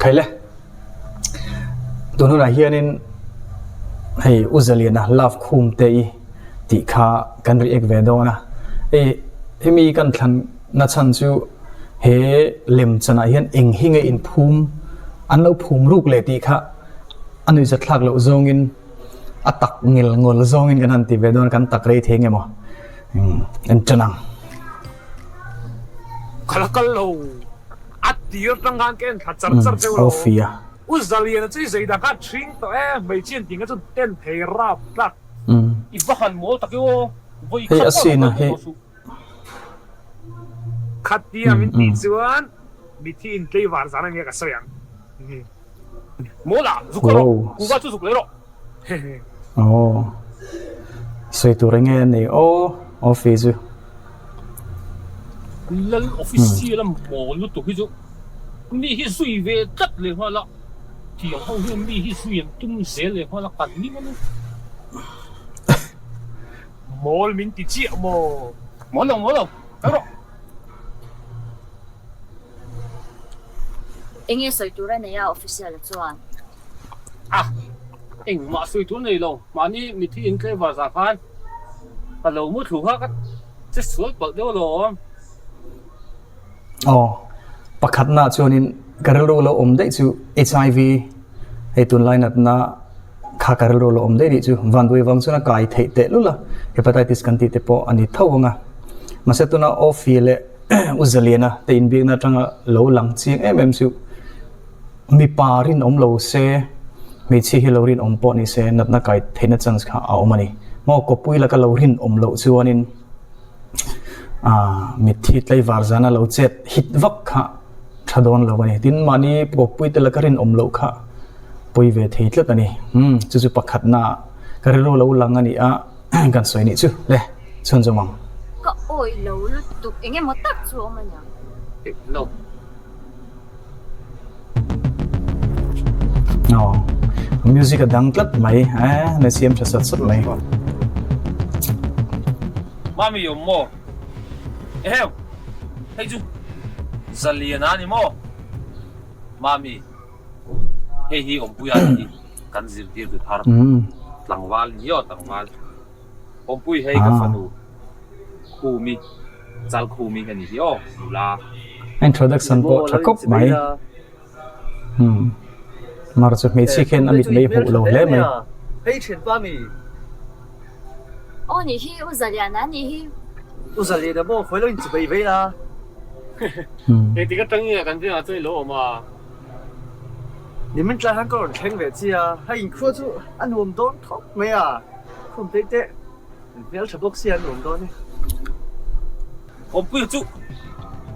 khai le tụi nó là hiện nên hay uzalian na love khum te ti kha kan react ve do na mi kan thlan na chan chu he lem chana hian eng hinge in phum an lo phum ruk le ti kha anui za thlak lo zongin atak ngil ngol zongin kan han ti ve don kan tak rei theng emo en chanang kalakalo at dir tang han ken kha char char cheu lo ofia uzalian chi zai da ka thing to mai chin ting chu ten thei rap tak i va han mol takyo voi he asina he khatia min ti chuan mi thi in tlei war zana nge ka sayang mola zukro ku ba chu zuk le ro soi tu renge nei office lal official am mo lu tu hi chu mi hi sui ve tat le hala ti ho hi mi hi sui am tum se le hala kan ni mo mol min ti chi mo lo ro Enge soi tu ra nei official chuan eng ma sui tu nei lo ma ni mi thi in tlei war za khan ka lo mu thu ha ka che sual pal de lo pakhat na chuanin karelo lo om dei chu HIV he tun line at na kha karelo lo om dei ri chu vandui wang chuna kai thei te lula hepatitis kan ti te po ani thawanga masetuna ofile uzaliana te in big na tanga lo lang ching chu mi parin om lo se mi chi hi lo rin om po ni se nat na kai theina chance kha au mani mo ko pui la ka lo rin om lo chuanin mi thi tlai war zana lo chet hit vak kha thadon lo mani tin mani po pui te la ka rin om lo kha pui ve thei tla ani chu chu pakhat na karelo lo lang ani kan soi ni chu le chon jomang ka oi lo lu tu enge mo tak chu omanya no music adang tlat mai na siam cha sat mai mami yo mo hey ju zaliana ni mo mami hey hi om puya ni kan zirtur tu thar tlangwal yo tlangwal om pui hey ka fanu khumi chal khumi kan ni yo la introduction po thakop mai mar chu me chi khen amit mei hu lo le mai hey chen pa mi ni hi uzaliana ni hi uzalian da mo khoi lo in chi bai bai la ti ka tang ye kan ti a chei lo ma ni men tla han ko cheng ve chi ha in khu chu an hom don thok me khum te te mel chabok si an hom don ni om pui chu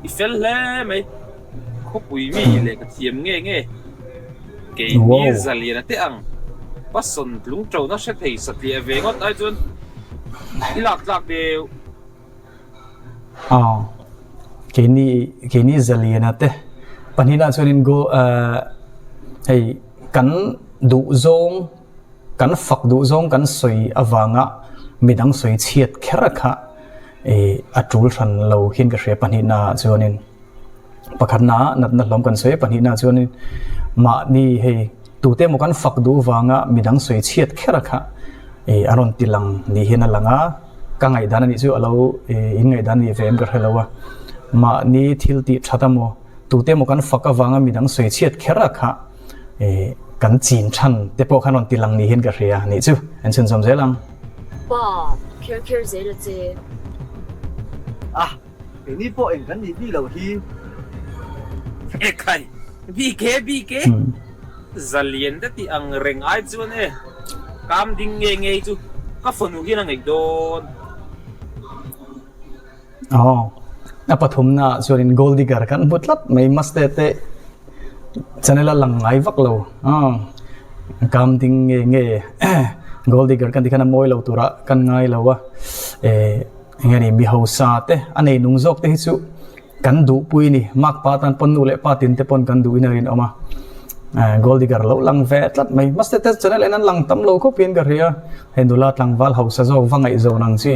i fel le mai kho pui mi le ka thiam nge ke ni zalian te ang pason lung trâu nó sẽ thấy sạch lìa về ngót ai chun đi lạc de ke ni zalian te panina chunin go hey kan du zong kan fak du zong kan soi awanga midang soi chiat khera kha atul ran lo hin ka hre panina chunin pakhatna natna hlom kan soi panina chunin ma ni hey tute mo kan fak du wanga midang soi chiat khera kha aron tilang ni hina langa ka ngai dan ni chu alo in ngai dan ni vem ka helawa ma ni thil ti thatamo tute mo kan faka wanga midang soi chiat khera kha kan chin than te po khanon tilang ni hin ka hria ni chu an chen som zelang ba kir zela che ni po en kan ni bi lo hi kai bi ke zalian da ti ang reng ai chuan kam ding nge chu ka phonu hi na ngai don pathum na chuanin gold digger kan butlat mai Mastea te channel lang ngai vak lo kam ding nge gold digger kan dikhana moi lo tura kan ngai lo wa ngani mi hausa te anei nung jok te chu kan du pui ni mak pa tan pon nu le pa tin te pon kan du inarin oma gold digger lo lang ve tlat mai Mastea te channel enan lang tam lo ko pin gar ria hendula tlang wal hausa zo wangai zo nang chi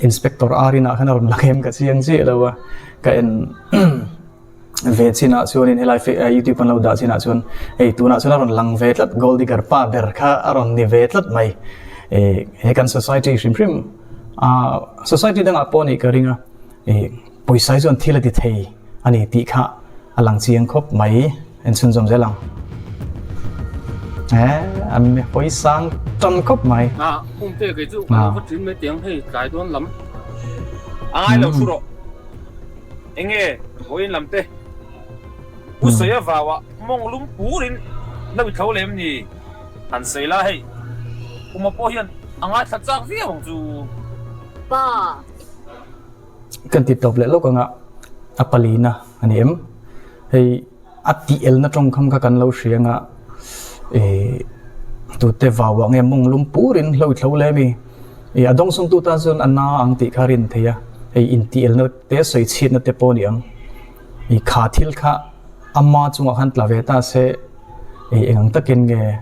inspector arina khana ron lakem ka chiang chi lo wa ka en về xin à xuân in helai YouTube pan lâu đã xin à xuân tu na xuân aron lang về lát gold digger pa ber kha aron ni về lát mày he kan society shrim society dang aponi karinga poisai zon thila ti thei ani ti kha alang chiang khop mai en sun zom zelang anh poisang trăm khop mai tê cái chú có chuyện mấy tiếng hay cái đó lắm ai lâu rồi anh nghe voi làm tê u sấy vào à mong lúng bú đến nó bị thấu lên gì anh sấy là hay mà bao hiện anh ai thật ra phía bằng chú ba cần tiếp tục lại lúc còn ạ apalina anh em hay atiel na trong không cần lâu xuyên ạ tụi te vào anh em mong lúng bú đến lâu thấu lên mi adong sung tu ta zon anna ang ti kharin thea in tiel no te soi chit na te poniang kha thil kha amma chunga khan tlaveta se engang takin nge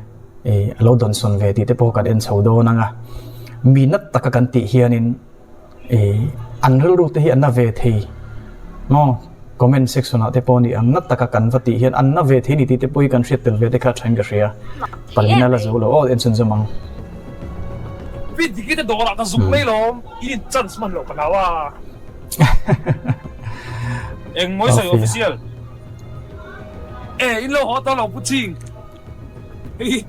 lo don son ve ti te po kan en chhodo nanga minat takakan ti hianin anrul ru te hi anna ve thei no comment section ate poni ang nat takakan vati hian anna ve thei ni ti te poi kan hriat tel ve te kha thain ga ria palina la zo lo en chun zamang biết gì cái đồ là cái dụng mấy lắm, in chân mà lộ cái nào à? Em mới xây official, in lâu họ tao làm bút chinh,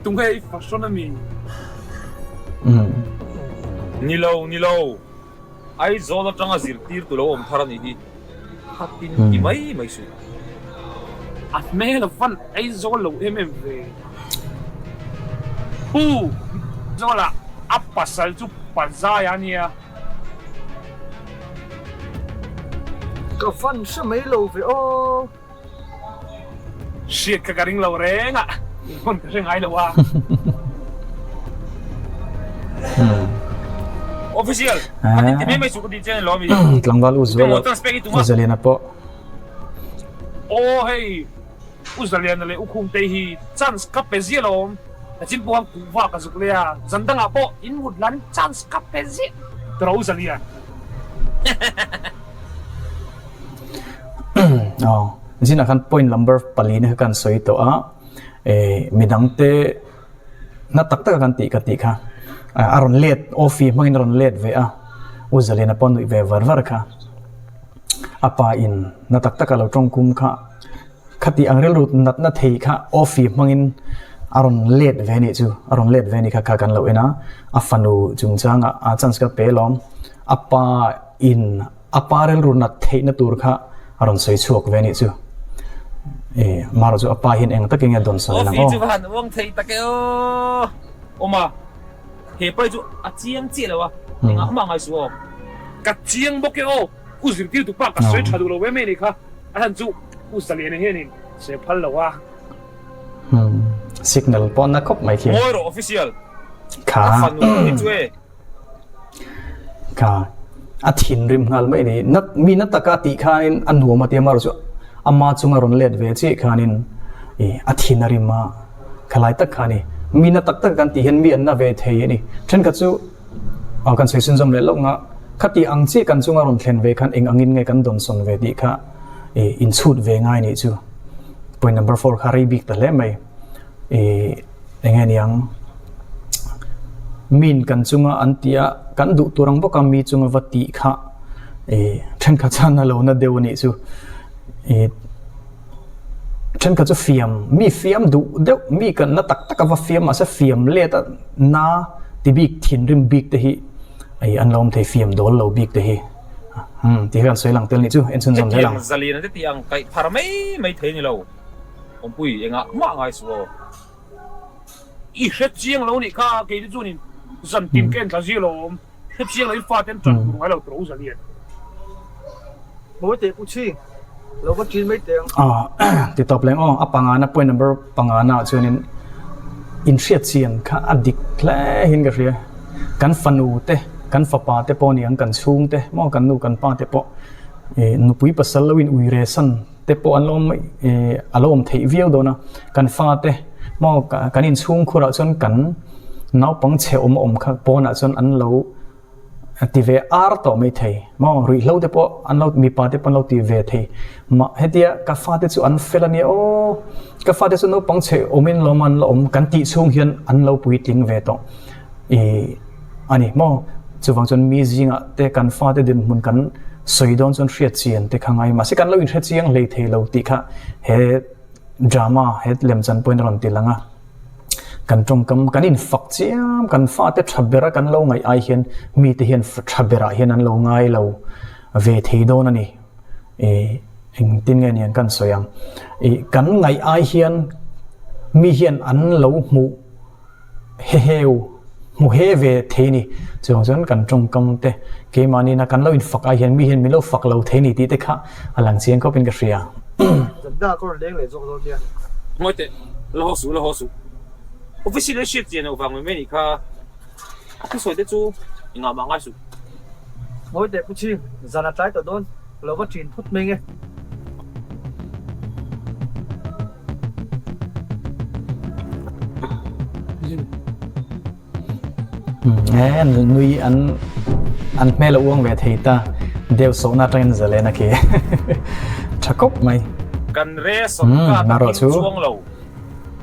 tung hay phát sinh là mình, ni lâu, ai giờ nó chẳng là zirtur tụi lâu ông thara này đi, hạt tin đi mấy sự, mẹ là phân, ai giờ lâu em về, giờ là apa sal tu panzaya nia có phân sao mấy lâu vậy ô shit cái garing lâu reng à con cái reng ai lâu à official anh tìm mấy số đi chơi lo mi lang val uzwala uzaliana po hey uzaliana le ukhum te hi chance ka pe zilom chính buông cú vào cái dục lia dân đang à bộ in một lần chance cặp cái gì trâu giờ lia chính là khăn point number pali này kan soi to midang te na tak kan ti kha aron let ofi mangin ron let ve uzalina pon ve var kha apa in na tak lo trong kum kha khati angrel rut nat na thei kha ofi mangin aron let veni chu aron let veni kha kan lo ena afanu chungchang a chance ka pelom apa in aparel runat theina tur kha aron soi chuak veni chu maro chu apa hin eng taking a don so la o chu han wong thei takeo oma he pai chu a chiang chi lo wa nga ma ngai su ka chiang bo ke o u zir ti tu pa ka soi thadu lo we me ni kha an chu u sali ne he ni se phal lo wa signal pon na khop mai khi moi ro official kha fanu ni chue kha a thin rim ngal mai ni nat mi na taka ti khain anu ma te mar chu amma chunga ron let ve chi khanin a thin arima khalai tak khani mi na tak kan ti hen mi an na ve thei ni then ka chu kan sei sun jom le lo nga khati ang chi kan chunga ron thlen ve khan eng angin nge kan don son ve ti kha in chut ve ngai ni chu point number 4 khari big ta le mai engen yang min kan chunga antia kan du turang boka mi chunga vati kha then kha chana lo na dewani chu then kha chu fiam du deuh mi kan na tak va fiam asa fiam le ta na ti big thin rim big te hi an lom thei fiam dol lo big te hi ti kan soi lang tel ni chu en chun jom lang zali na ti ang kai phar mai thei ni lo ông bùi enga ma ngai su i het chiang lo ni kha ke di chunin zan tin ken tha zilo het chiang lai fa ten chan ngai lo tro zali mỗi te uchi lo có chín mấy tiếng ti top leng apanga point number pangana chunin in hriat chian kha adik hle hin ga ria kan fanu te kan fapa te poni ang kan chung te mo kan nu kan pa te po nu pui pasal lawin uire san te po anlom alom thei viau dona kan fa te mo kanin chung khura chon kan nau pang che om kha pona chon an lo ti ve ar to mai thei mo rui hlo te po an lo mi pa te pon lo ti ve thei ma hetia ka fa te chu an felani o ka fa te chu no pang che omin lo man lo om kan ti chung hian an lo pui ting ve to e ani mo chu wang chon mi zinga te kan fa te din mun kan soidon chon hriat chian te khangai ma se kan lo in hriat chiang le thei lo ti kha he drama he lem chan point ron ti langa kan trong kam kan in fak chiam kan fa te thabera kan lo ngai ai hian mi te hian thabera hian an lo ngai lo ve thei don ani e eng tin nge nian kan soyang e kan ngai ai hian mi hian an lo mu he heu mu he ve thei ni chong chon kan trong kam te ke mani na kan lo in fak ai hian mi hian mi lo fak lo thei ni ti te kha alang chiang ko pin ka ria da ko leng le zo zo dia moi te lo ho su official shit jen ovang me ni kha aku soi de chu inga ma ngai su moi te pu chi zana trai to don lo va trin phut me nge nui an mel uang ve thei ta deu so na train zale na ke thakop mai kan re som ka na ro chu chuang lo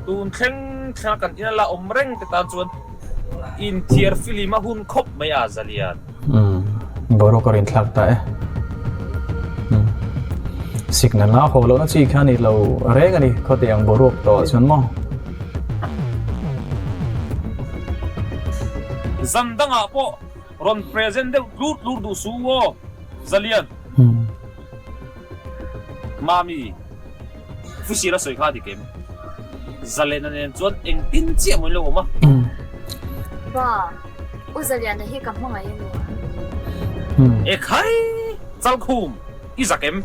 tun thleng thla kan ina la om reng te tan chuan in thiar filima hun khop maya zalian boro korin thlak ta e signal na holo na chi khani lo reng ani khote ang borok to chun mo zandanga po ron present de lut du suwo zalian mami fusira soi kha di kem zalena nen chuan eng tin chi mo lo ma ba uzalian na hi ka hmanga yenu e khai chal khum i zakem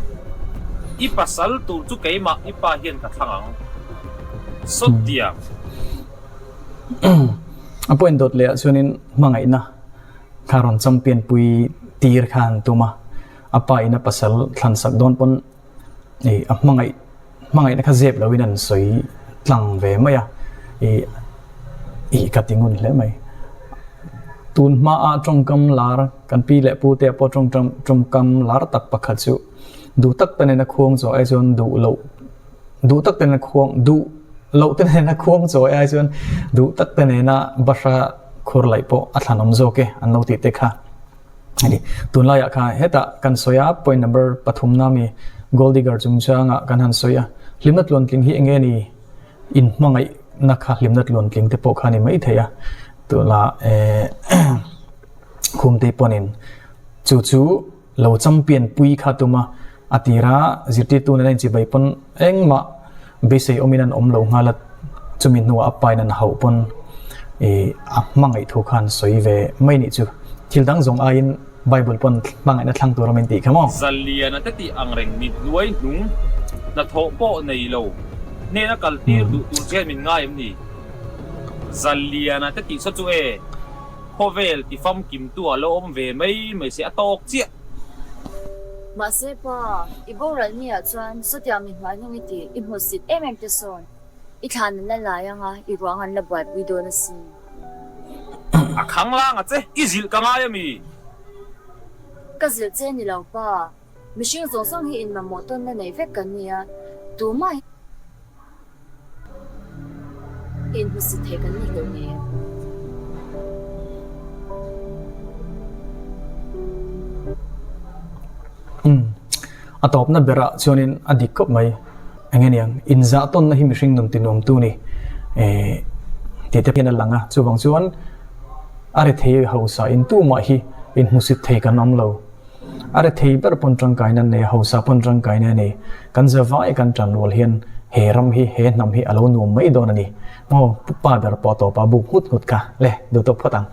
i pasal tu chu keima i pa hian ka thangang sotia apoin dot le chunin mangai na kharon champion pui tir khan tuma apa ina pasal thlan sak don pon e mangai na kha zep lawin an soi tlang ve maya e katingun le mai tun ma a tongkam lar kan pi le pu te po tongkam lar tak pakha chu du tak tane na khuang zo ai chon du tak tane na khuang du lo tane na khuang zo ai chon du tak tane na basha khur lai po athanom zo ke an lo ti te kha ani tun la ya kha heta kan soya point number pathum na mi gold digger chung changa kan han soya limnat lon tling hi enge ni in mangai na kha limnat lon tling te po khani mai theya to la khum te ponin chu lo champion pui kha tuma atira zirti tu na chi bai pon engma be sei ominan om lo ngalat chumin nu apai nan hau pon e mangai thu khan soi ve mai ni chu thildang zong ain bible pon mangai na thlang tu romanti khamo zalian na ti ang reng mit nuai nung na tho po nei lo ne na kal tir du tu chen min ngai am ni zalian na ti so chu e hovel ti fam kim tu alo om ve mai se atok chia ma se pa ibo ral ni a chuan sotia mi hmai ngi ti i mu sit em te son i than na la yanga i ruang an la bat wi do na si a khang lang a che i zil ka ngai mi ka zil che ni lo pa mi shing zong song hi in ma mo ton na nei vek kan nia tu mai in hu sit he kan ni lo ne atop na bera chonin adikop mai angeniang inza ton na him ring num tinom tu ni te te pena langa chuwang chuan are thei hausa in tu ma hi in musit thei kanom lo are thei ber pon tang kaina ne hausa pon tang kaina ne kan zawai kan tan wal hian he ram hi he nam hi alo nu mai don ani mo pa ber po to pa bu hut hut ka le do to phatang